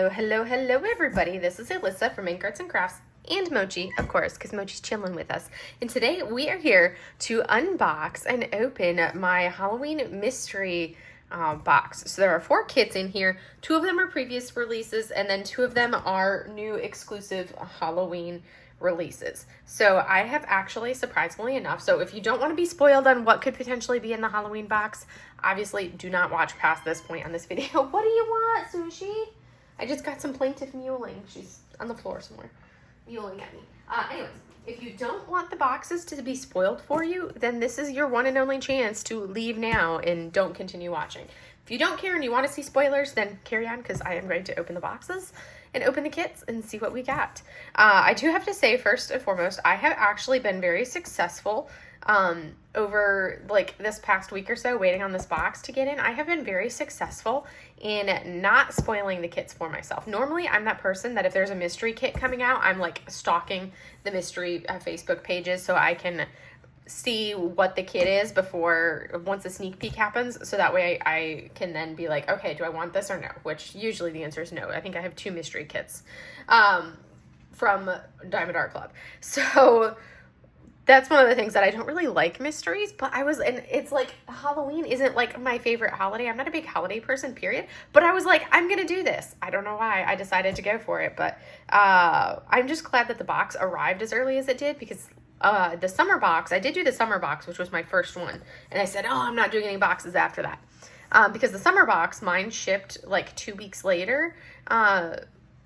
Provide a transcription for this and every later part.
Hello, everybody. This is Alyssa from Ink Arts and Crafts and Mochi, of course, because Mochi's chilling with us. And today we are here to unbox and open my Halloween mystery box. So there are 4 kits in here. 2 of them are previous releases, and then 2 of them are new exclusive Halloween releases. So I have actually, surprisingly enough, so if you don't want to be spoiled on what could potentially be in the Halloween box, obviously do not watch past this point on this video. What do you want, Sushi? I just got some plaintive mewling. She's on the floor somewhere, mewling at me. Anyways, if you don't want the boxes to be spoiled for you, then this is your one and only chance to leave now and don't continue watching. If you don't care and you want to see spoilers, then carry on, because I am going to open the boxes and open the kits and see what we got. I do have to say, first and foremost, I have actually been very successful over like this past week or so waiting on this box to get in. I have been very successful in not spoiling the kits for myself. Normally, I'm that person that if there's a mystery kit coming out, I'm like stalking the mystery Facebook pages so I can see what the kit is once a sneak peek happens, so that way I can then be like, okay, do I want this or no? Which usually the answer is no. I think I have 2 mystery kits from Diamond Art Club. So that's one of the things that I don't really like mysteries, but and it's like Halloween isn't like my favorite holiday. I'm not a big holiday person, period. But I was like, I'm going to do this. I don't know why I decided to go for it, but I'm just glad that the box arrived as early as it did, because the summer box, I did do the summer box, which was my first one. And I said, oh, I'm not doing any boxes after that. Because the summer box, mine shipped like 2 weeks later.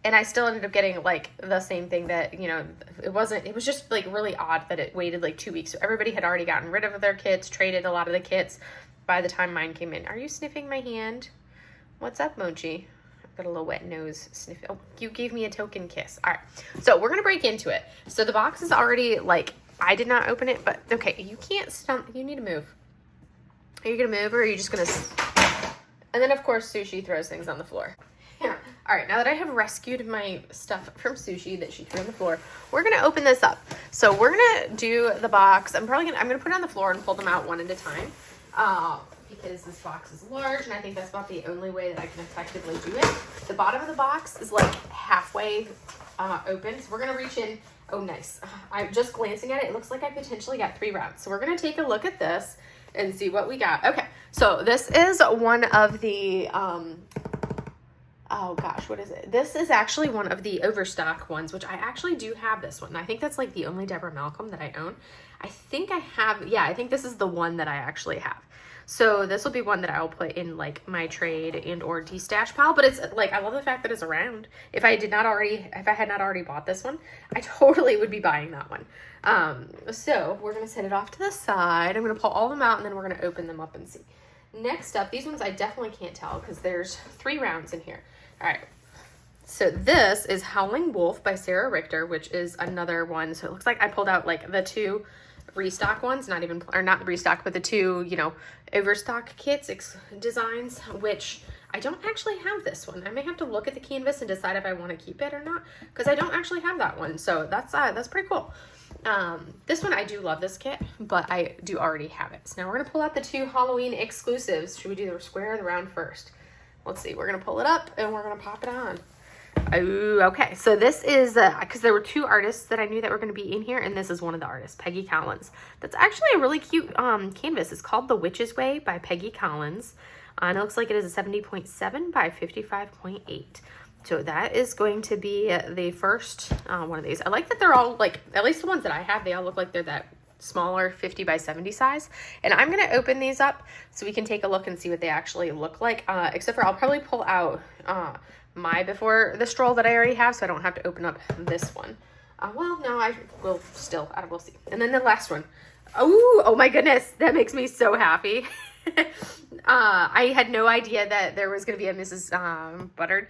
And I still ended up getting like the same thing that, it was just like really odd that it waited like 2 weeks. So everybody had already gotten rid of their kits, traded a lot of the kits by the time mine came in. Are you sniffing my hand? What's up, Mochi? I've got a little wet nose sniff. Oh, you gave me a token kiss. All right. So we're going to break into it. So the box is already like, I did not open it, but okay, you can't stop. You need to move. Are you going to move, or are you just going to... And then, of course, Sushi throws things on the floor. Here. All right, now that I have rescued my stuff from Sushi that she threw on the floor, we're going to open this up. So we're going to do the box. I'm going to put it on the floor and pull them out one at a time, because this box is large, and I think that's about the only way that I can effectively do it. The bottom of the box is like halfway open, so we're going to reach in. Oh, nice. I'm just glancing at it. It looks like I potentially got 3 rounds. So we're going to take a look at this and see what we got. Okay, so this is one of the... oh gosh, what is it? This is actually one of the Overstock ones, which I actually do have this one. I think that's like the only Deborah Malcolm that I own. I think I have, yeah, I think this is the one that I actually have. So this will be one that I will put in like my trade and or de-stash pile, but it's like, I love the fact that it's around. If I had not already bought this one, I totally would be buying that one. So we're going to set it off to the side. I'm going to pull all of them out, and then we're going to open them up and see. Next up, these ones I definitely can't tell because there's 3 rounds in here. All right, so this is Howling Wolf by Sarah Richter, which is another one. So it looks like I pulled out like the 2 restock ones, not the restock, but the 2, Overstock kits designs, which I don't actually have this one. I may have to look at the canvas and decide if I want to keep it or not, because I don't actually have that one. So that's pretty cool. This one, I do love this kit, but I do already have it. So now we're going to pull out the 2 Halloween exclusives. Should we do the square or the round first? Let's see. We're going to pull it up and we're going to pop it on. Oh, okay. So this is, because there were 2 artists that I knew that were going to be in here, and this is one of the artists, Peggy Collins. That's actually a really cute canvas. It's called The Witch's Way by Peggy Collins. And it looks like it is a 70.7 by 55.8. So that is going to be the first one of these. I like that they're all like, at least the ones that I have, they all look like they're that smaller 50 by 70 size. And I'm going to open these up so we can take a look and see what they actually look like. Except for I'll probably pull out my before the stroll that I already have, so I don't have to open up this one. Well, no, I will still, we'll see. And then the last one. Oh my goodness, that makes me so happy. I had no idea that there was going to be a Mrs. Buttard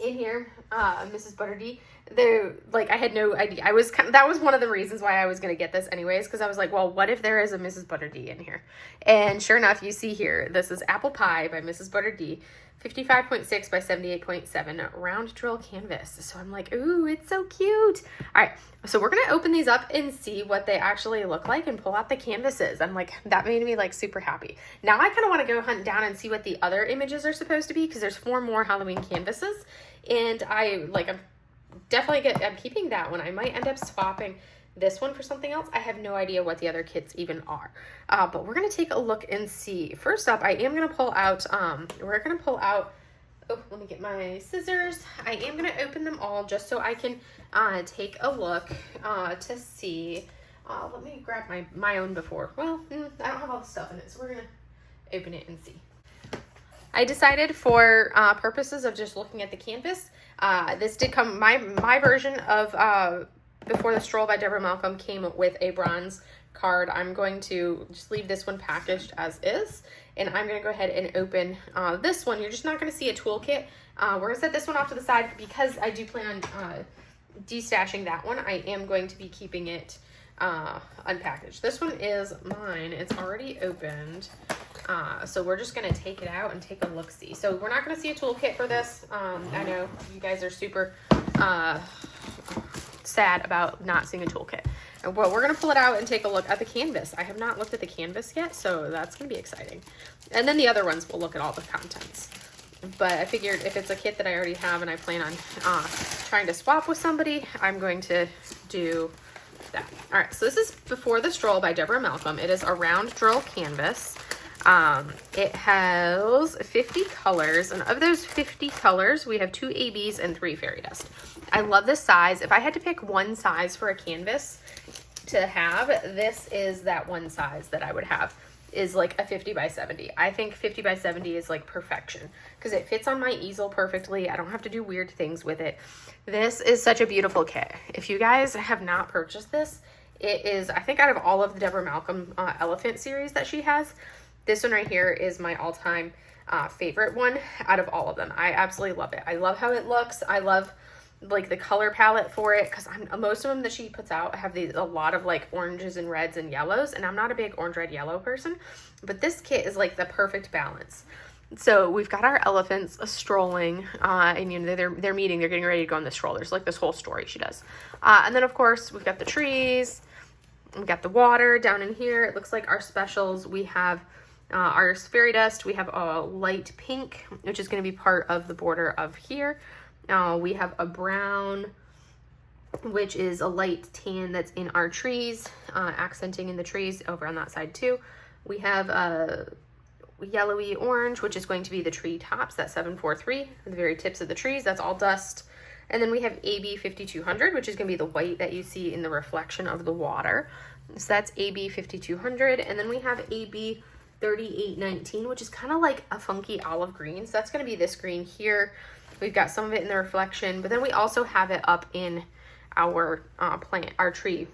in here, Mrs. Butterdy. I had no idea. That was one of the reasons why I was going to get this anyways, because I was like, well, what if there is a Mrs. Butter D in here? And sure enough, you see here, this is Apple Pie by Mrs. Butter D, 55.6 by 78.7 round drill canvas. So I'm like, ooh, it's so cute. All right, so we're going to open these up and see what they actually look like and pull out the canvases. I'm like, that made me like super happy. Now I kind of want to go hunt down and see what the other images are supposed to be, because there's 4 more Halloween canvases. And I'm keeping that one. I might end up swapping this one for something else. I have no idea what the other kits even are. But we're going to take a look and see. First up, I am going to pull out, oh, let me get my scissors. I am going to open them all just so I can take a look to see. Let me grab my own before. Well, I don't have all the stuff in it, so we're going to open it and see. I decided for purposes of just looking at the canvas, this did come, my version of Before the Stroll by Deborah Malcolm came with a bronze card. I'm going to just leave this one packaged as is, and I'm going to go ahead and open this one. You're just not going to see a toolkit. We're going to set this one off to the side because I do plan on destashing that one. I am going to be keeping it unpackaged. This one is mine. It's already opened. So we're just going to take it out and take a look-see. So we're not going to see a toolkit for this. I know you guys are super sad about not seeing a toolkit. But we're going to pull it out and take a look at the canvas. I have not looked at the canvas yet, so that's going to be exciting. And then the other ones, we'll look at all the contents. But I figured if it's a kit that I already have and I plan on trying to swap with somebody, I'm going to do that. All right, so this is Before the Stroll by Deborah Malcolm. It is a round drill canvas. It has 50 colors, and of those 50 colors, we have 2 ABs and 3 fairy dust. I love this size. If I had to pick one size for a canvas to have, this is that one size that I would have, is like a 50 by 70. I think 50 by 70 is like perfection because it fits on my easel perfectly. I don't have to do weird things with it. This is such a beautiful kit. If you guys have not purchased this, it is, I think out of all of the Deborah Malcolm elephant series that she has, this one right here is my all-time favorite one out of all of them. I absolutely love it. I love how it looks. I love like the color palette for it, because most of them that she puts out have a lot of like oranges and reds and yellows, and I'm not a big orange, red, yellow person, but this kit is like the perfect balance. So we've got our elephants strolling, and you know they're meeting, they're getting ready to go on the stroll. There's like this whole story she does, and then of course we've got the trees, we've got the water down in here. It looks like our specials. We have our fairy dust. We have a light pink, which is going to be part of the border of here. We have a brown, which is a light tan that's in our trees, accenting in the trees over on that side too. We have a yellowy orange, which is going to be the tree tops, that 743, the very tips of the trees. That's all dust. And then we have AB 5200, which is going to be the white that you see in the reflection of the water. So that's AB 5200. And then we have AB 3819, which is kind of like a funky olive green. So that's going to be this green here. We've got some of it in the reflection, but then we also have it up in our tree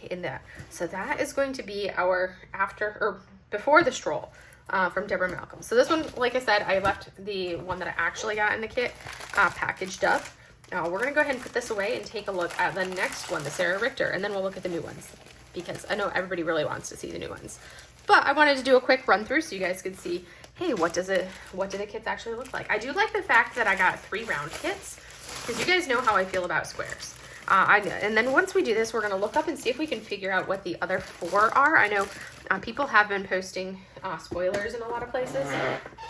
in that. So that is going to be our Before the Stroll from Deborah Malcolm. So this one, like I said, I left the one that I actually got in the kit packaged up. We're going to go ahead and put this away and take a look at the next one, the Sarah Richter, and then we'll look at the new ones because I know everybody really wants to see the new ones. But I wanted to do a quick run through so you guys could see, hey, what do the kits actually look like? I do like the fact that I got 3 round kits because you guys know how I feel about squares. And then once we do this, we're going to look up and see if we can figure out what the other 4 are. I know people have been posting spoilers in a lot of places.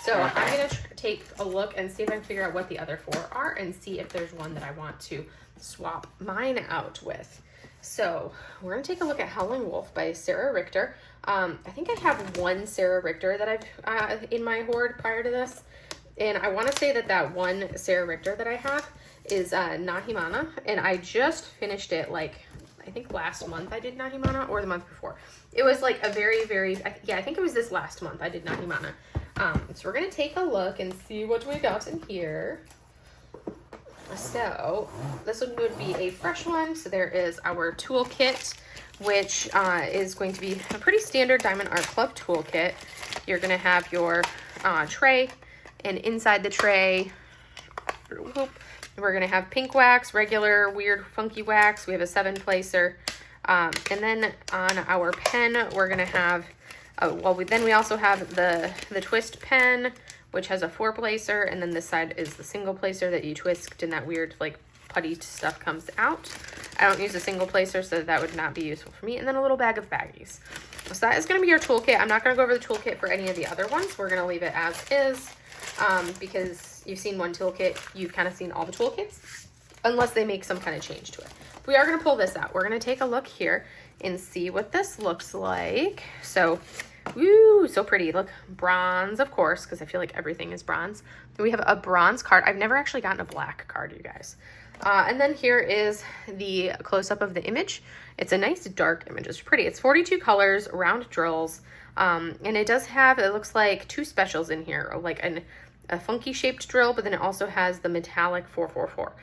So I'm going to take a look and see if I can figure out what the other 4 are and see if there's one that I want to swap mine out with. So we're going to take a look at Howling Wolf by Sarah Richter. I think I have 1 Sarah Richter that I've in my hoard prior to this. And I want to say that 1 Sarah Richter that I have is Nahimana. And I just finished it like, I think last month I did Nahimana or the month before. It was like a very, I think it was this last month I did Nahimana. So we're going to take a look and see what we got in here. So this one would be a fresh one. So there is our toolkit, which is going to be a pretty standard Diamond Art Club toolkit. You're going to have your tray, and inside the tray, We're going to have pink wax, regular, weird, funky wax. We have a 7-placer. And then on our pen, we're going to have, then we also have the twist pen, which has a 4-placer. And then this side is the single placer that you twist and that weird, like, putty stuff comes out. I don't use a single placer, so that would not be useful for me. And then a little bag of baggies. So that is going to be our toolkit. I'm not going to go over the toolkit for any of the other ones. We're going to leave it as is, because you've seen one toolkit, you've kind of seen all the toolkits, unless they make some kind of change to it. We are going to pull this out. We're going to take a look here and see what this looks like. So, woo, so pretty. Look, bronze, of course, because I feel like everything is bronze. We have a bronze card. I've never actually gotten a black card, you guys. And then here is the close-up of the image. It's a nice dark image. It's pretty. It's 42 colors, round drills, and it does have, it looks like 2 specials in here, like a funky shaped drill, but then it also has the metallic 444.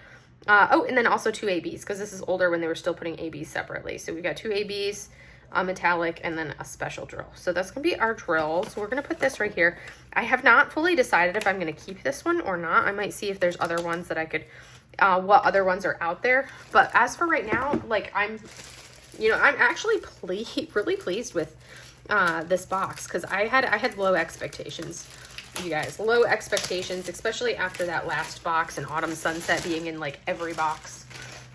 And then also 2 ABs, because this is older when they were still putting ABs separately. So we got 2 ABs, a metallic, and then a special drill. So that's going to be our drill. So we're going to put this right here. I have not fully decided if I'm going to keep this one or not. I might see if there's other ones that I could, what other ones are out there. But as for right now, like I'm actually really pleased with this box, because I had low expectations, you guys. Low expectations, especially after that last box and Autumn Sunset being in like every box.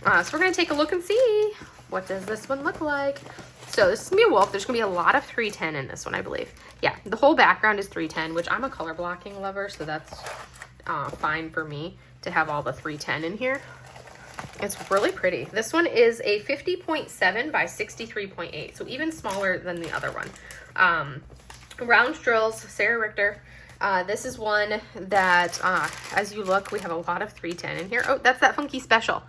So we're going to take a look and see, what does this one look like? So this is going to be a wolf. There's going to be a lot of 310 in this one, I believe. Yeah, the whole background is 310, which I'm a color blocking lover, so that's fine for me to have all the 310 in here. It's really pretty. This one is a 50.7 by 63.8, so even smaller than the other one. Round drills, Sarah Richter. This is one that, as you look, we have a lot of 310 in here. Oh, that's that funky special.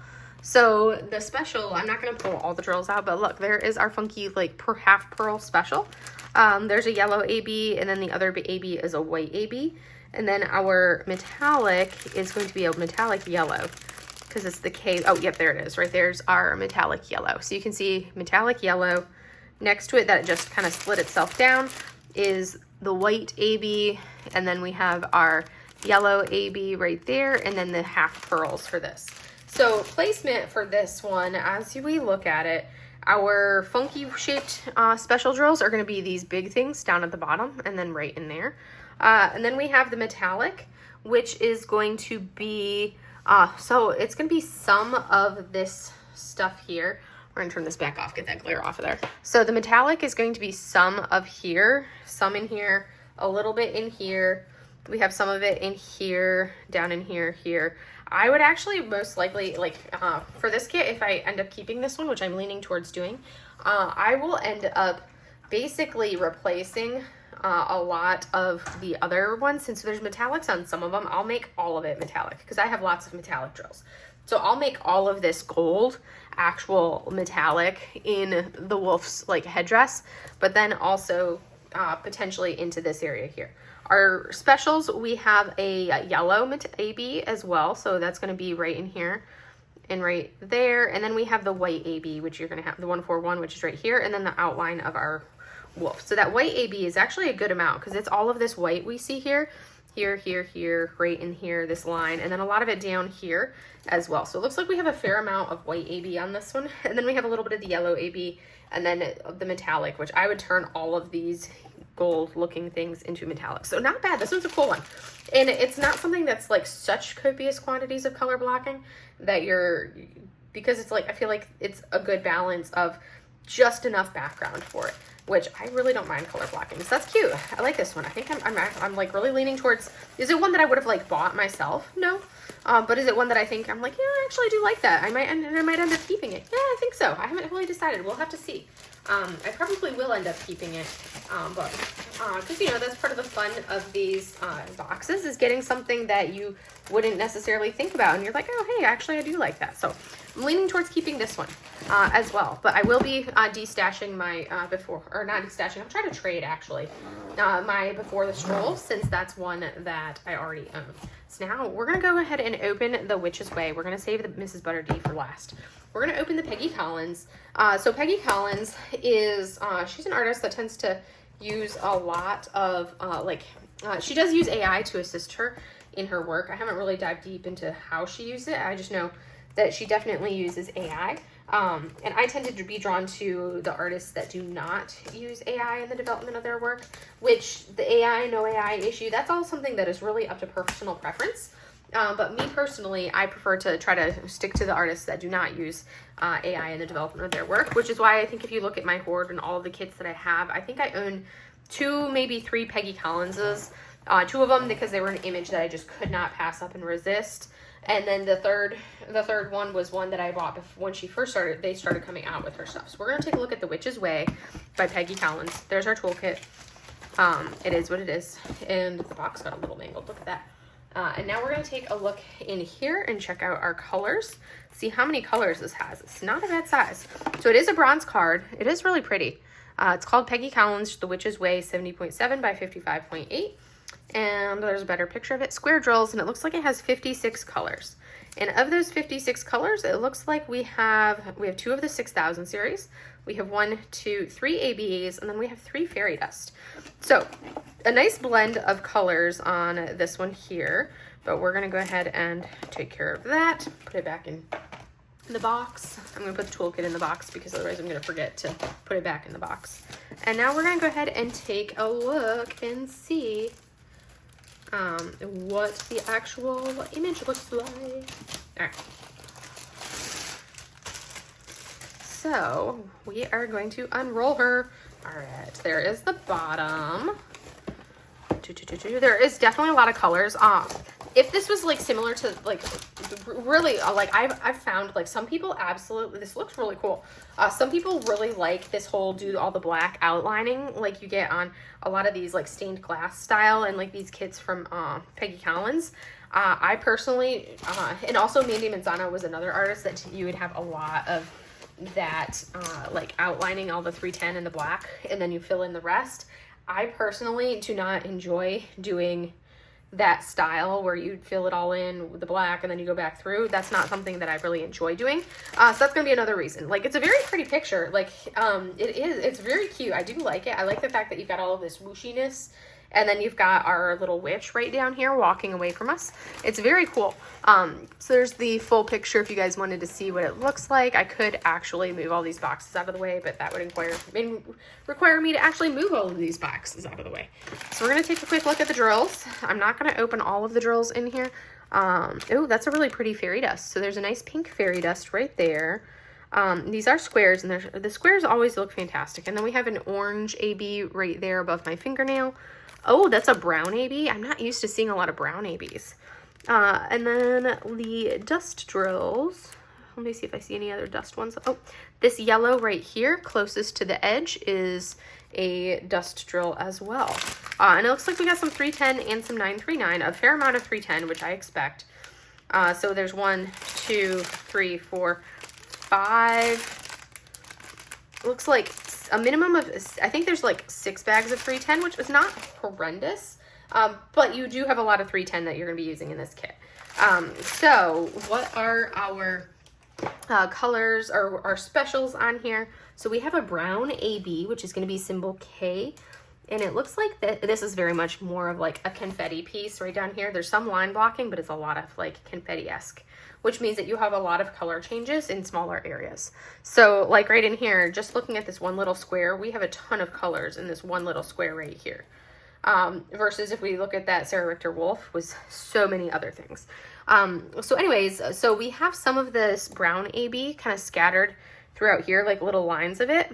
So the special, I'm not going to pull all the drills out, but look, there is our funky, like, half pearl special. There's a yellow AB, and then the other AB is a white AB. And then our metallic is going to be a metallic yellow, because it's the K. Oh, yep, there it is. Right there's our metallic yellow. So you can see metallic yellow. Next to it, that it just kind of split itself down, is the white AB, and then we have our yellow AB right there, and then the half pearls for this. So placement for this one, as we look at it, our funky shaped special drills are going to be these big things down at the bottom and then right in there. And then we have the metallic, which is going to be, so it's going to be some of this stuff here. We're going to turn this back off, get that glare off of there. So the metallic is going to be some of here, some in here, a little bit in here. We have some of it in here, down in here, here. I would actually most likely, like, for this kit, if I end up keeping this one, which I'm leaning towards doing, I will end up basically replacing a lot of the other ones. Since there's metallics on some of them, I'll make all of it metallic, because I have lots of metallic drills. So I'll make all of this gold, actual metallic, in the wolf's, like, headdress, but then also potentially into this area here. Our specials, we have a yellow AB as well, so that's going to be right in here and right there. And then we have the white AB, which you're going to have the 141, which is right here, and then the outline of our wolf. So that white AB is actually a good amount, because it's all of this white we see here, here, here, here, right in here, this line, and then a lot of it down here as well. So it looks like we have a fair amount of white AB on this one, and then we have a little bit of the yellow AB, and then the metallic, which I would turn all of these gold looking things into metallic. So not bad. This one's a cool one. And it's not something that's like such copious quantities of color blocking that because it's like, I feel like it's a good balance of just enough background for it, which I really don't mind color blocking. So that's cute. I like this one. I think I'm like really leaning towards, is it one that I would have like bought myself? No. But is it one that I think I'm like, yeah, I actually do like that. I might end up keeping it. Yeah, I think so. I haven't really decided. We'll have to see. I probably will end up keeping it, but because, you know, that's part of the fun of these boxes, is getting something that you wouldn't necessarily think about, and you're like, oh, hey, actually, I do like that. So I'm leaning towards keeping this one as well, but I will be destashing my not destashing, I'll try to trade, actually, my Before the Stroll, since that's one that I already own. So now we're going to go ahead and open the Witch's Way. We're going to save the Mrs. Butter D for last. We're going to open the Peggy Collins. So Peggy Collins is, she's an artist that tends to use a lot of, she does use AI to assist her in her work. I haven't really dived deep into how she used it. I just know that she definitely uses AI. And I tended to be drawn to the artists that do not use AI in the development of their work, which the AI, no AI issue, that's all something that is really up to personal preference. But me personally, I prefer to try to stick to the artists that do not use AI in the development of their work, which is why I think if you look at my hoard and all of the kits that I have, I think I own 2, maybe 3 Peggy Collinses. 2 of them because they were an image that I just could not pass up and resist. And then the third one was one that I bought before, when she first started, they started coming out with her stuff. So we're going to take a look at The Witch's Way by Peggy Collins. There's our toolkit. It is what it is. And the box got a little mangled. Look at that. And now we're going to take a look in here and check out our colors. See how many colors this has. It's not a bad size. So it is a bronze card. It is really pretty. It's called Peggy Collins, The Witch's Way, 70.7 by 55.8. And there's a better picture of it. Square drills, and it looks like it has 56 colors. And of those 56 colors, it looks like we have 2 of the 6000 series. We have 1, 2, 3 ABs, and then we have 3 fairy dust. So a nice blend of colors on this one here, but we're gonna go ahead and take care of that. Put it back in the box. I'm gonna put the toolkit in the box because otherwise I'm gonna forget to put it back in the box. And now we're gonna go ahead and take a look and see what the actual image looks like. All right. So we are going to unroll her. All right, there is the bottom. There is definitely a lot of colors. If this was like similar to like really like I've found like some people absolutely, this looks really cool. Some people really like this whole do all the black outlining like you get on a lot of these like stained glass style and like these kits from Peggy Collins. I personally and also Mandy Manzano was another artist that you would have a lot of that like outlining all the 310 in the black and then you fill in the rest. I personally do not enjoy doing that style where you fill it all in with the black and then you go back through. That's not something that I really enjoy doing. So that's gonna be another reason. Like it's a very pretty picture. Like it's very cute. I do like it. I like the fact that you've got all of this whooshiness and then you've got our little witch right down here walking away from us. It's very cool. So there's the full picture if you guys wanted to see what it looks like. I could actually move all these boxes out of the way, but that would require me to actually move all of these boxes out of the way. So we're gonna take a quick look at the drills. I'm not gonna open all of the drills in here. Oh, that's a really pretty fairy dust. So there's a nice pink fairy dust right there. These are squares, and the squares always look fantastic. And then we have an orange AB right there above my fingernail. Oh, that's a brown AB. I'm not used to seeing a lot of brown ABs. And then the dust drills. Let me see if I see any other dust ones. Oh, this yellow right here, closest to the edge, is a dust drill as well. And it looks like we got some 310 and some 939, a fair amount of 310, which I expect. So there's 1, 2, 3, 4, 5. Looks like a minimum of, I think there's like 6 bags of 310, which was not horrendous. But you do have a lot of 310 that you're going to be using in this kit. So what are our colors or our specials on here? So we have a brown AB, which is going to be symbol K. And it looks like that this is very much more of like a confetti piece right down here. There's some line blocking, but it's a lot of like confetti-esque, which means that you have a lot of color changes in smaller areas. So like right in here, just looking at this one little square, we have a ton of colors in this one little square right here. Versus if we look at that Sarah Richter Wolf, was so many other things. So anyways, so we have some of this brown AB kind of scattered throughout here, like little lines of it.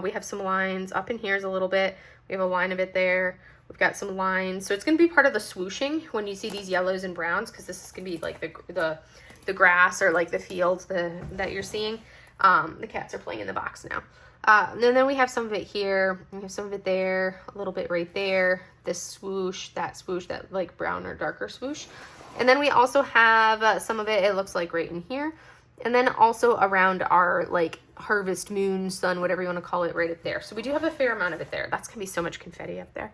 We have some lines up in here's a little bit. We have a line of it there. We've got some lines. So it's going to be part of the swooshing when you see these yellows and browns, because this is going to be like the grass or like the fields that you're seeing. The cats are playing in the box now. And then we have some of it here. We have some of it there, a little bit right there. This swoosh, that like brown or darker swoosh. And then we also have some of it, it looks like right in here. And then also around our like harvest moon, sun, whatever you want to call it, right up there. So we do have a fair amount of it there. That's going to be so much confetti up there.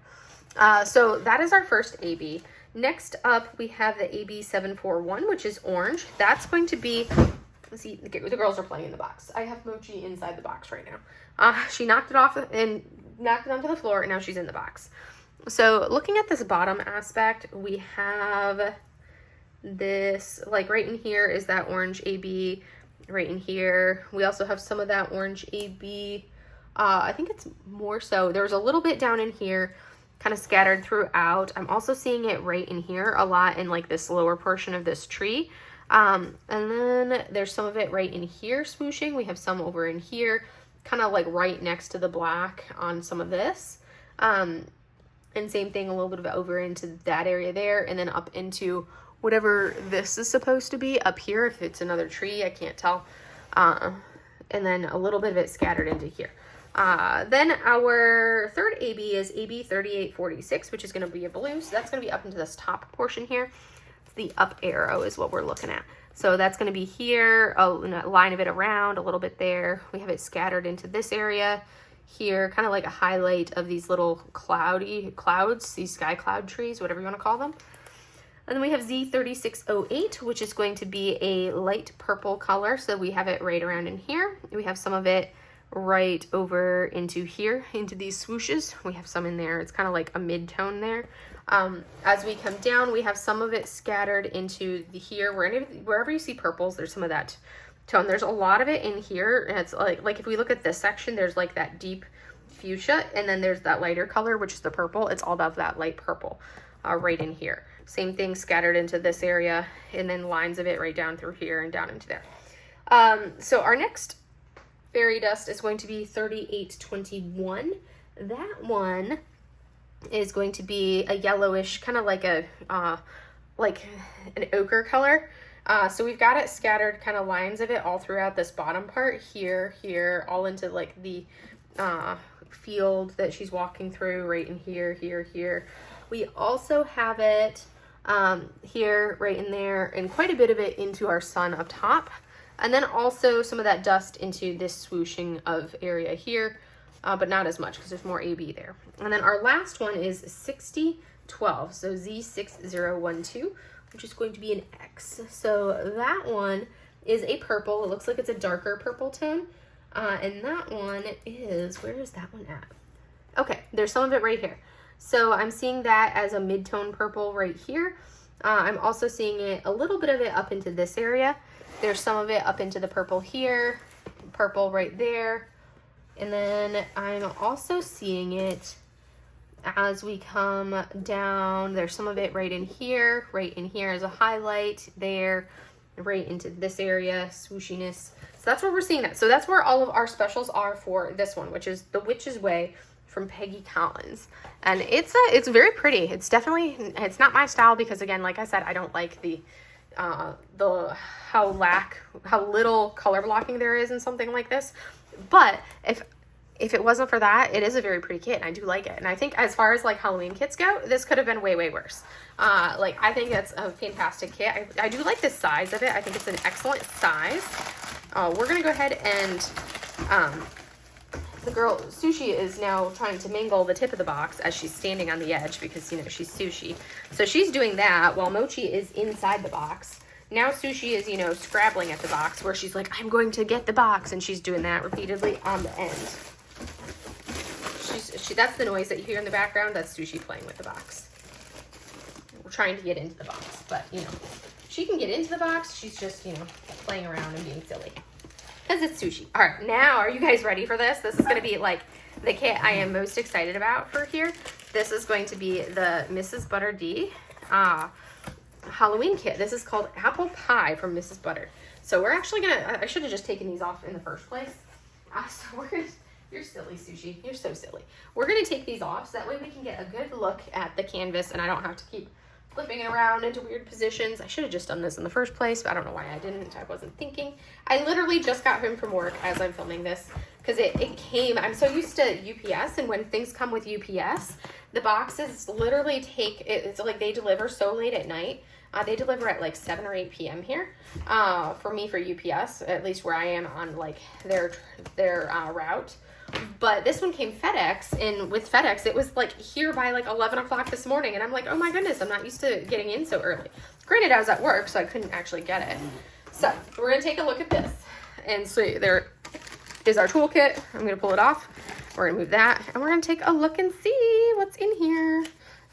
So that is our first AB. Next up, we have the AB741, which is orange. That's going to be, let's see, the girls are playing in the box. I have Mochi inside the box right now. She knocked it off and knocked it onto the floor, and now she's in the box. So looking at this bottom aspect, we have this, like right in here is that orange AB right in here. We also have some of that orange AB. I think it's more so. There's a little bit down in here, kind of scattered throughout. I'm also seeing it right in here a lot in like this lower portion of this tree. And then there's some of it right in here swooshing. We have some over in here, kind of like right next to the black on some of this. And same thing, a little bit of it over into that area there, and then up into whatever this is supposed to be up here. If it's another tree, I can't tell. And then a little bit of it scattered into here. Then our third AB is AB 3846, which is going to be a blue. So that's going to be up into this top portion here. The up arrow is what we're looking at. So that's going to be here, a line of it around, a little bit there. We have it scattered into this area here, kind of like a highlight of these little clouds, these sky cloud trees, whatever you want to call them. And then we have Z3608, which is going to be a light purple color. So we have it right around in here. We have some of it right over into here, into these swooshes. We have some in there. It's kind of like a mid-tone there. As we come down, we have some of it scattered into here. Wherever you see purples, there's some of that tone. There's a lot of it in here. And it's like if we look at this section, there's like that deep fuchsia, and then there's that lighter color, which is the purple. It's all about that light purple right in here. Same thing scattered into this area, and then lines of it right down through here and down into there. So our next fairy dust is going to be 3821. That one is going to be a yellowish, kind of like a like an ochre color. So we've got it scattered, kind of lines of it all throughout this bottom part here, all into like the field that she's walking through, right in here. We also have it here, right in there, and quite a bit of it into our sun up top. And then also some of that dust into this swooshing of area here, but not as much because there's more AB there. And then our last one is 6012, so Z6012, which is going to be an X. So that one is a purple. It looks like it's a darker purple tone. And that one is, where is that one at? Okay, there's some of it right here. So I'm seeing that as a mid-tone purple right here. I'm also seeing it, a little bit of it up into this area. There's some of it up into the purple here, purple right there. And then I'm also seeing it as we come down. There's some of it right in here as a highlight there, right into this area, swooshiness. So that's where we're seeing that. So that's where all of our specials are for this one, which is The Witch's Way from Peggy Collins. And it's very pretty. It's definitely, it's not my style because, again, like I said, I don't like how little color blocking there is in something like this. But if it wasn't for that, it is a very pretty kit, and I do like it. And I think as far as like Halloween kits go, this could have been way worse. Like, I think it's a fantastic kit. I do like the size of it. I think it's an excellent size. We're gonna go ahead and the girl Sushi is now trying to mangle the tip of the box as she's standing on the edge because, you know, she's Sushi. So she's doing that while Mochi is inside the box. Now Sushi is, you know, scrabbling at the box where she's like, I'm going to get the box, and she's doing that repeatedly on the end. That's the noise that you hear in the background. That's Sushi playing with the box. We're trying to get into the box, but, you know, she can get into the box. She's just, you know, playing around and being silly. Because it's Sushi. All right, now, are you guys ready for this? This is going to be, like, the kit I am most excited about for here. This is going to be the Mrs. Butter D Halloween kit. This is called Apple Pie from Mrs. Butter. So we're actually going to, I should have just taken these off in the first place. So we're going to, you're silly, Sushi. You're so silly. We're going to take these off so that way we can get a good look at the canvas and I don't have to keep flipping it around into weird positions. I should have just done this in the first place, but I don't know why I didn't. I wasn't thinking. I literally just got home from work as I'm filming this because it came. I'm so used to UPS, and when things come with UPS, the boxes literally take, it's like they deliver so late at night. They deliver at like 7 or 8 p.m. here for me for UPS, at least where I am on like their route. But this one came FedEx, and with FedEx, it was like here by like 11 o'clock this morning. And I'm like, oh my goodness, I'm not used to getting in so early. Granted, I was at work, so I couldn't actually get it. So we're going to take a look at this. And so there is our toolkit. I'm going to pull it off. We're going to move that, and we're going to take a look and see what's in here.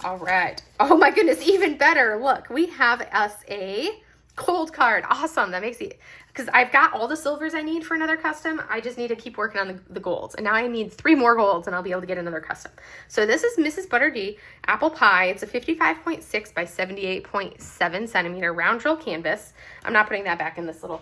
All right. Oh my goodness, even better. Look, we have us a gold card. Awesome. That makes it, because I've got all the silvers I need for another custom. I just need to keep working on the golds. And now I need 3 more golds and I'll be able to get another custom. So this is Mrs. Butter D Apple Pie. It's a 55.6 by 78.7 centimeter round drill canvas. I'm not putting that back in this little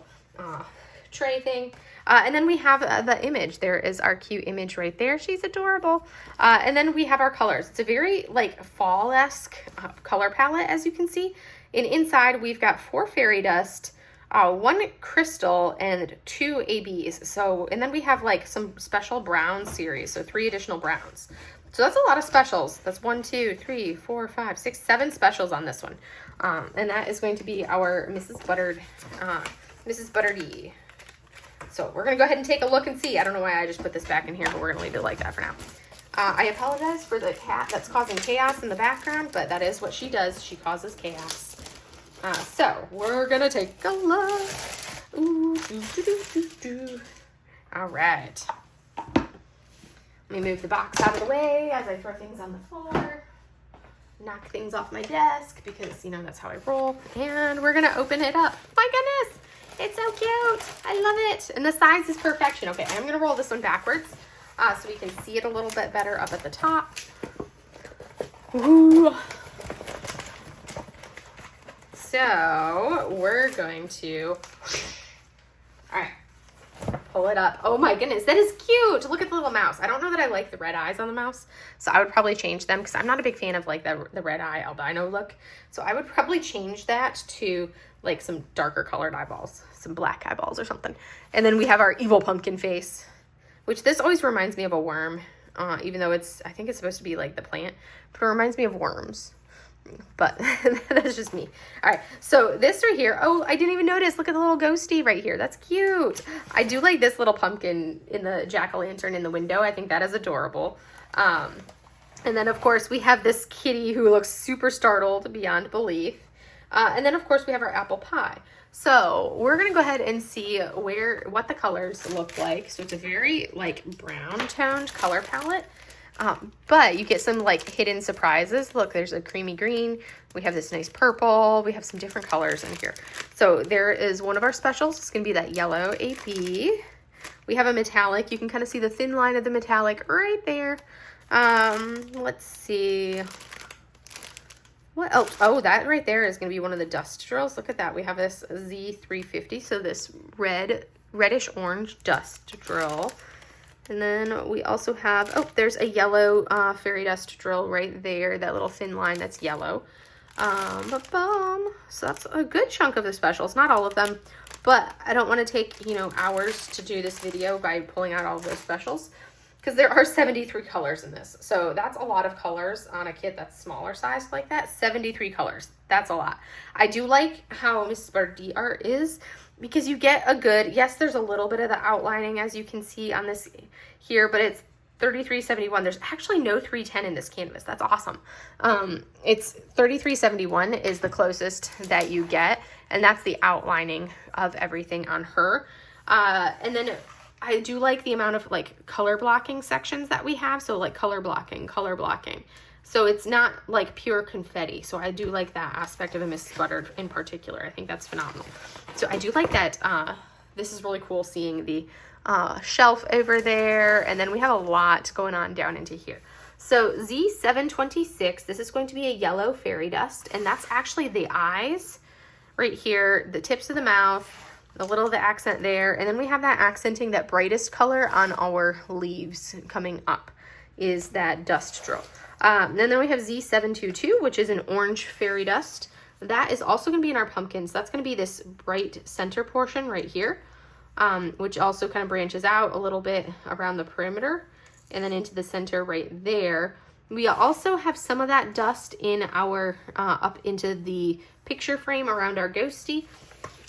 tray thing. And then we have the image. There is our cute image right there. She's adorable. And then we have our colors. It's a very like fall-esque color palette, as you can see. And inside we've got 4 fairy dust, 1 crystal, and 2 ABs. So, and then we have like some special brown series. So 3 additional browns. So that's a lot of specials. That's 1, 2, 3, 4, 5, 6, 7 specials on this one. And that is going to be our Mrs. Butter D. So we're going to go ahead and take a look and see. I don't know why I just put this back in here, but we're going to leave it like that for now. I apologize for the cat that's causing chaos in the background, but that is what she does. She causes chaos. So we're going to take a look. Ooh, All right. Let me move the box out of the way as I throw things on the floor. Knock things off my desk because, you know, that's how I roll. And we're going to open it up. My goodness. It's so cute. I love it. And the size is perfection. Okay, I'm going to roll this one backwards so we can see it a little bit better up at the top. Ooh. So we're going to, all right, pull it up. Oh my goodness, that is cute. Look at the little mouse. I don't know that I like the red eyes on the mouse, so I would probably change them because I'm not a big fan of like the red eye albino look. So I would probably change that to like some darker colored eyeballs, some black eyeballs or something. And then we have our evil pumpkin face, which this always reminds me of a worm, even though I think it's supposed to be like the plant, but it reminds me of worms. But that's just me. All right, so this right here, oh, I didn't even notice. Look at the little ghosty right here. That's cute. I do like this little pumpkin in the jack-o'-lantern in the window. I think that is adorable. And then, of course, we have this kitty who looks super startled beyond belief. And then, of course, we have our apple pie. So we're going to go ahead and see what the colors look like. So it's a very, like, brown-toned color palette. But you get some like hidden surprises. Look, there's a creamy green. We have this nice purple. We have some different colors in here. So there is one of our specials. It's going to be that yellow AB. We have a metallic. You can kind of see the thin line of the metallic right there. Let's see. What else? Oh, that right there is going to be one of the dust drills. Look at that. We have this Z350. So this reddish orange dust drill. And then we also have, oh, there's a yellow fairy dust drill right there, that little thin line that's yellow. So that's a good chunk of the specials, not all of them, but I don't want to take, you know, hours to do this video by pulling out all of those specials because there are 73 colors in this. So that's a lot of colors on a kit that's smaller sized like that. 73 colors. That's a lot. I do like how Mrs. Butter D art is, because you get a good, yes, there's a little bit of the outlining as you can see on this here, but it's 3371. There's actually no 310 in this canvas. That's awesome. It's 3371 is the closest that you get, and that's the outlining of everything on her. And then I do like the amount of like color blocking sections that we have. So like color blocking. So it's not like pure confetti. So I do like that aspect of a Mrs. Butter in particular. I think that's phenomenal. So I do like that. This is really cool seeing the shelf over there. And then we have a lot going on down into here. So Z726, this is going to be a yellow fairy dust. And that's actually the eyes right here, the tips of the mouth, a little of the accent there. And then we have that accenting, that brightest color on our leaves coming up is that dust drill. And then we have Z722, which is an orange fairy dust. That is also going to be in our pumpkins. That's going to be this bright center portion right here, which also kind of branches out a little bit around the perimeter and then into the center right there. We also have some of that dust in our, up into the picture frame around our ghosty.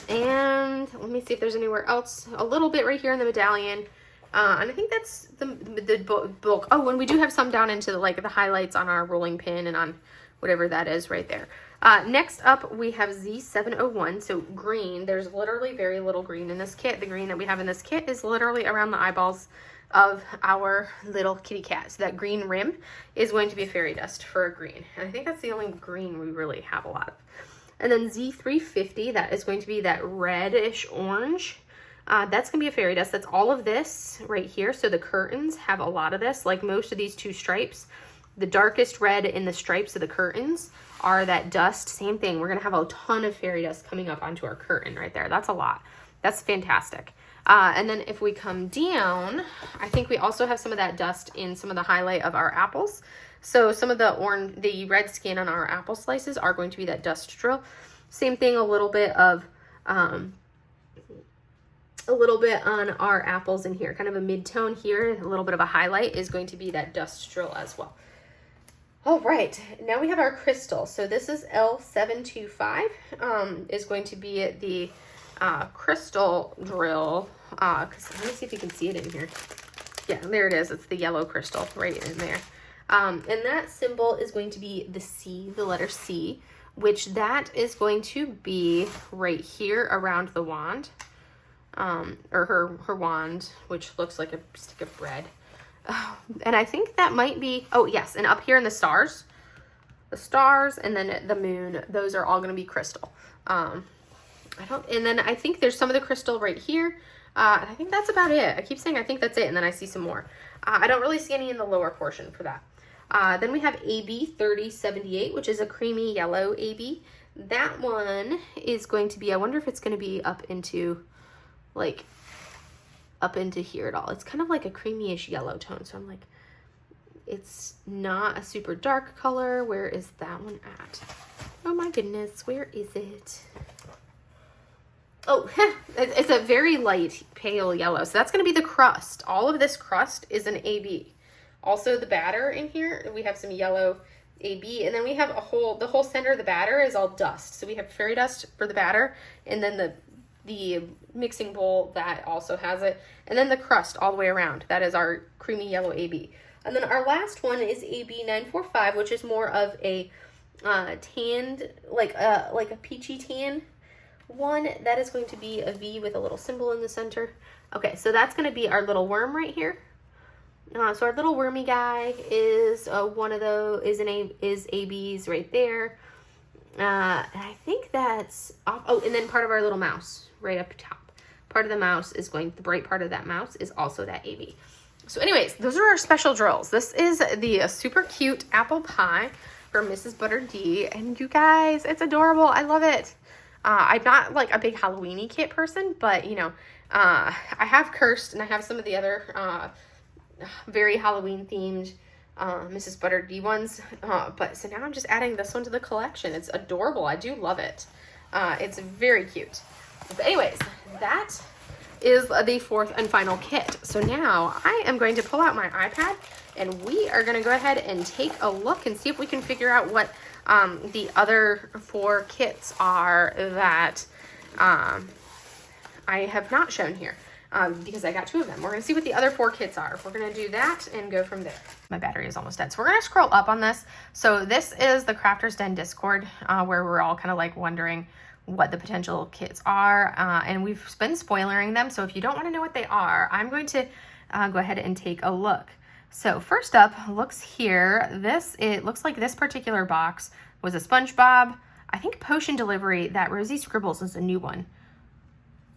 And let me see if there's anywhere else. A little bit right here in the medallion. And I think that's the bulk. Oh, and we do have some down into the highlights on our rolling pin and on whatever that is right there. Next up, we have Z701. So green. There's literally very little green in this kit. The green that we have in this kit is literally around the eyeballs of our little kitty cat. So that green rim is going to be a fairy dust for a green. And I think that's the only green we really have a lot of. And then Z350, that is going to be that reddish orange. That's going to be a fairy dust. That's all of this right here. So the curtains have a lot of this, like most of these 2 stripes. The darkest red in the stripes of the curtains are that dust. Same thing. We're going to have a ton of fairy dust coming up onto our curtain right there. That's a lot. That's fantastic. And then if we come down, I think we also have some of that dust in some of the highlight of our apples. So some of the red skin on our apple slices are going to be that dust drill. Same thing, a little bit on our apples in here, kind of a mid-tone here. A little bit of a highlight is going to be that dust drill as well. All right, now we have our crystal. So this is L725, is going to be the crystal drill. Let me see if you can see it in here. Yeah, there it is. It's the yellow crystal right in there. And that symbol is going to be the C, the letter C, which that is going to be right here around the wand, or her wand, which looks like a stick of bread. And I think that might be, oh yes, and up here in the stars, and then the moon, those are all going to be crystal. And then I think there's some of the crystal right here. And I think that's about it. I keep saying I think that's it, and then I see some more. I don't really see any in the lower portion for that. Then we have AB 3078, which is a creamy yellow AB. That one is going to be, I wonder if it's going to be up into here at all. It's kind of like a creamy-ish yellow tone. So I'm like, it's not a super dark color. Where is that one at? Oh my goodness, where is it? Oh, it's a very light pale yellow. So that's going to be the crust. All of this crust is an AB. Also the batter in here, we have some yellow AB, and then we have the whole center of the batter is all dust. So we have fairy dust for the batter, and then the mixing bowl that also has it, and then the crust all the way around. That is our creamy yellow AB. And then our last one is AB 945, which is more of a tanned, like a peachy tan one. That is going to be a V with a little symbol in the center. Okay, so that's going to be our little worm right here. So our little wormy guy is one of those, is ABs right there. And I think that's, and then part of our little mouse right up top. Part of the mouse is the bright part of that mouse is also that AB. So anyways, those are our special drills. This is the super cute apple pie from Mrs. Butter D. And you guys, it's adorable. I love it. I'm not like a big Halloween-y kit person, but you know, I have Cursed and I have some of the other very Halloween themed Mrs. Butter D ones, but so now I'm just adding this one to the collection. It's adorable. I do love it. It's very cute. But anyways, that is the fourth and final kit. So now I am going to pull out my iPad and we are going to go ahead and take a look and see if we can figure out what the other 4 kits are that I have not shown here. Because I got 2 of them. We're going to see what the other 4 kits are. We're going to do that and go from there. My battery is almost dead. So we're going to scroll up on this. So this is the Crafters Den Discord, where we're all kind of like wondering what the potential kits are. And we've been spoilering them. So if you don't want to know what they are, I'm going to go ahead and take a look. So first up, looks here. It looks like this particular box was a SpongeBob, I think Potion Delivery. That Rosie Scribbles is a new one.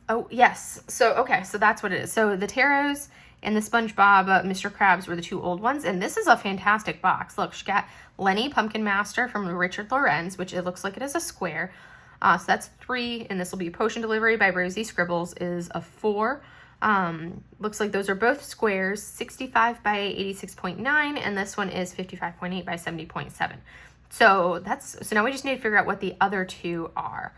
Oh, yes. So, okay. So that's what it is. So the Taros and the SpongeBob Mr. Krabs were the 2 old ones. And this is a fantastic box. Look, she got Lenny Pumpkin Master from Richard Lorenz, which it looks like it is a square. So that's 3. And this will be Potion Delivery by Rosie Scribbles is a 4. Looks like those are both squares, 65 by 86.9. And this one is 55.8 by 70.7. So now we just need to figure out what the other 2 are.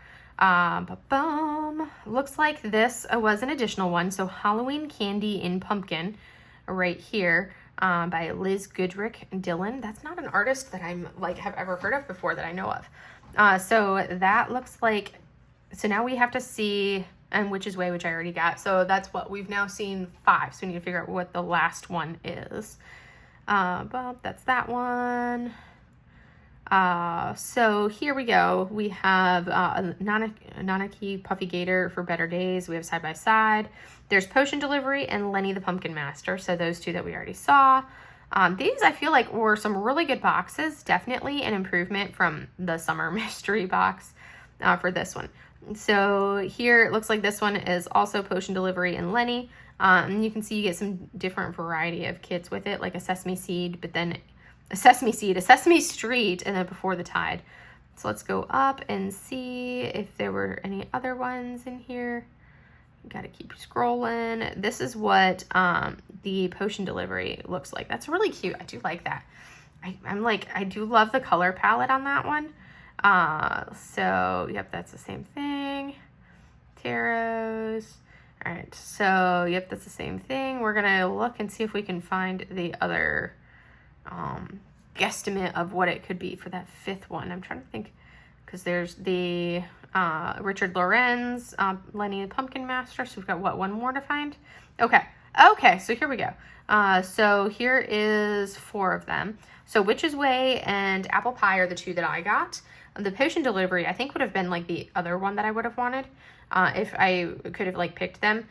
Looks like this was an additional one. So Halloween Candy in Pumpkin right here by Liz Goodrick Dillon. That's not an artist that I'm have ever heard of before that I know of. So that looks like, so now we have to see, and Which Is Way, which I already got. So that's what we've now seen 5. So we need to figure out what the last one is. That's that one. So here we go. We have Nanaki Puffy Gator for Better Days. We have Side by Side. There's Potion Delivery and Lenny the Pumpkin Master. So those two that we already saw. These I feel like were some really good boxes. Definitely an improvement from the summer mystery box for this one. So here it looks like this one is also Potion Delivery and Lenny. And you can see you get some different variety of kits with it, like a Sesame Seed, but then a Sesame Street, and then Before the Tide. So let's go up and see if there were any other ones in here. Got to keep scrolling. This is what the Potion Delivery looks like. That's really cute. I do like that. I do love the color palette on that one. So yep, that's the same thing. Taros. All right, so yep, that's the same thing. We're gonna look and see if we can find the other guesstimate of what it could be for that fifth one. I'm trying to think, because there's the Richard Lorenz, Lenny the Pumpkin Master. So we've got what, one more to find? Okay, so here we go. So here is 4 of them. So Witch's Way and Apple Pie are the 2 that I got. The Potion Delivery I think would have been like the other one that I would have wanted if I could have like picked them.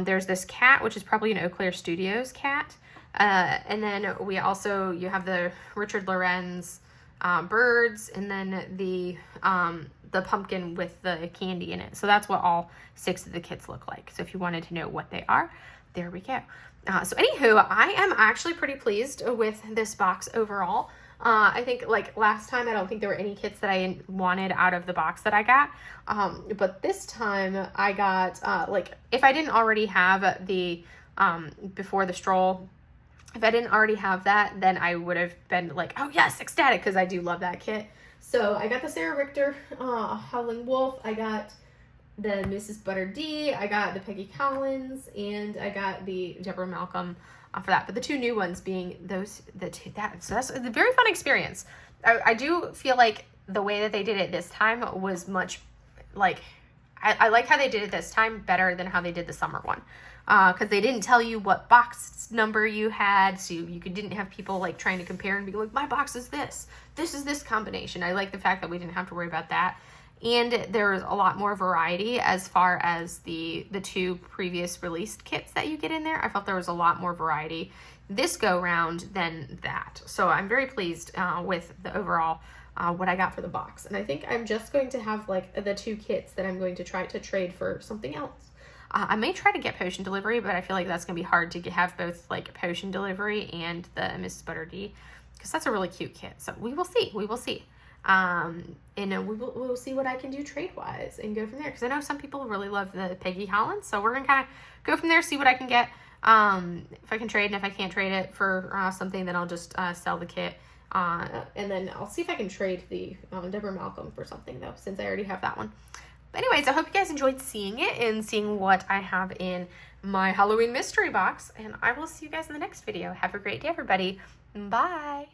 There's this cat, which is probably an Eau Claire Studios cat. And then we also, you have the Richard Lorenz birds, and then the pumpkin with the candy in it. So that's what all 6 of the kits look like. So if you wanted to know what they are, there we go. So anywho, I am actually pretty pleased with this box overall. I think like last time, I don't think there were any kits that I wanted out of the box that I got. But this time I got, like if I didn't already have the, Before the Stroll, if I didn't already have that, then I would have been like, oh yes, ecstatic, because I do love that kit. So I got the Sarah Richter Howling Wolf. I got the Mrs. Butter D. I got the Peggy Collins, and I got the Deborah Malcolm for that. But the 2 new ones being those, so that's a very fun experience. I do feel like the way that they did it this time was much like, I like how they did it this time better than how they did the summer one. Because they didn't tell you what box number you had, so you didn't have people like trying to compare and be like, my box is this is this combination. I like the fact that we didn't have to worry about that. And there was a lot more variety as far as the 2 previous released kits that you get in there. I felt there was a lot more variety this go round than that. So I'm very pleased with the overall what I got for the box. And I think I'm just going to have like the 2 kits that I'm going to try to trade for something else. I may try to get Potion Delivery, but I feel like that's going to be hard to have both like Potion Delivery and the Mrs. Butter D, because that's a really cute kit. So we will see. And we'll see what I can do trade-wise and go from there, because I know some people really love the Peggy Collins. So we're going to kind of go from there, see what I can get. If I can trade, and if I can't trade it for something, then I'll just sell the kit. And then I'll see if I can trade the Deborah Malcolm for something, though, since I already have that one. But anyways, I hope you guys enjoyed seeing it and seeing what I have in my Halloween mystery box. And I will see you guys in the next video. Have a great day, everybody. Bye.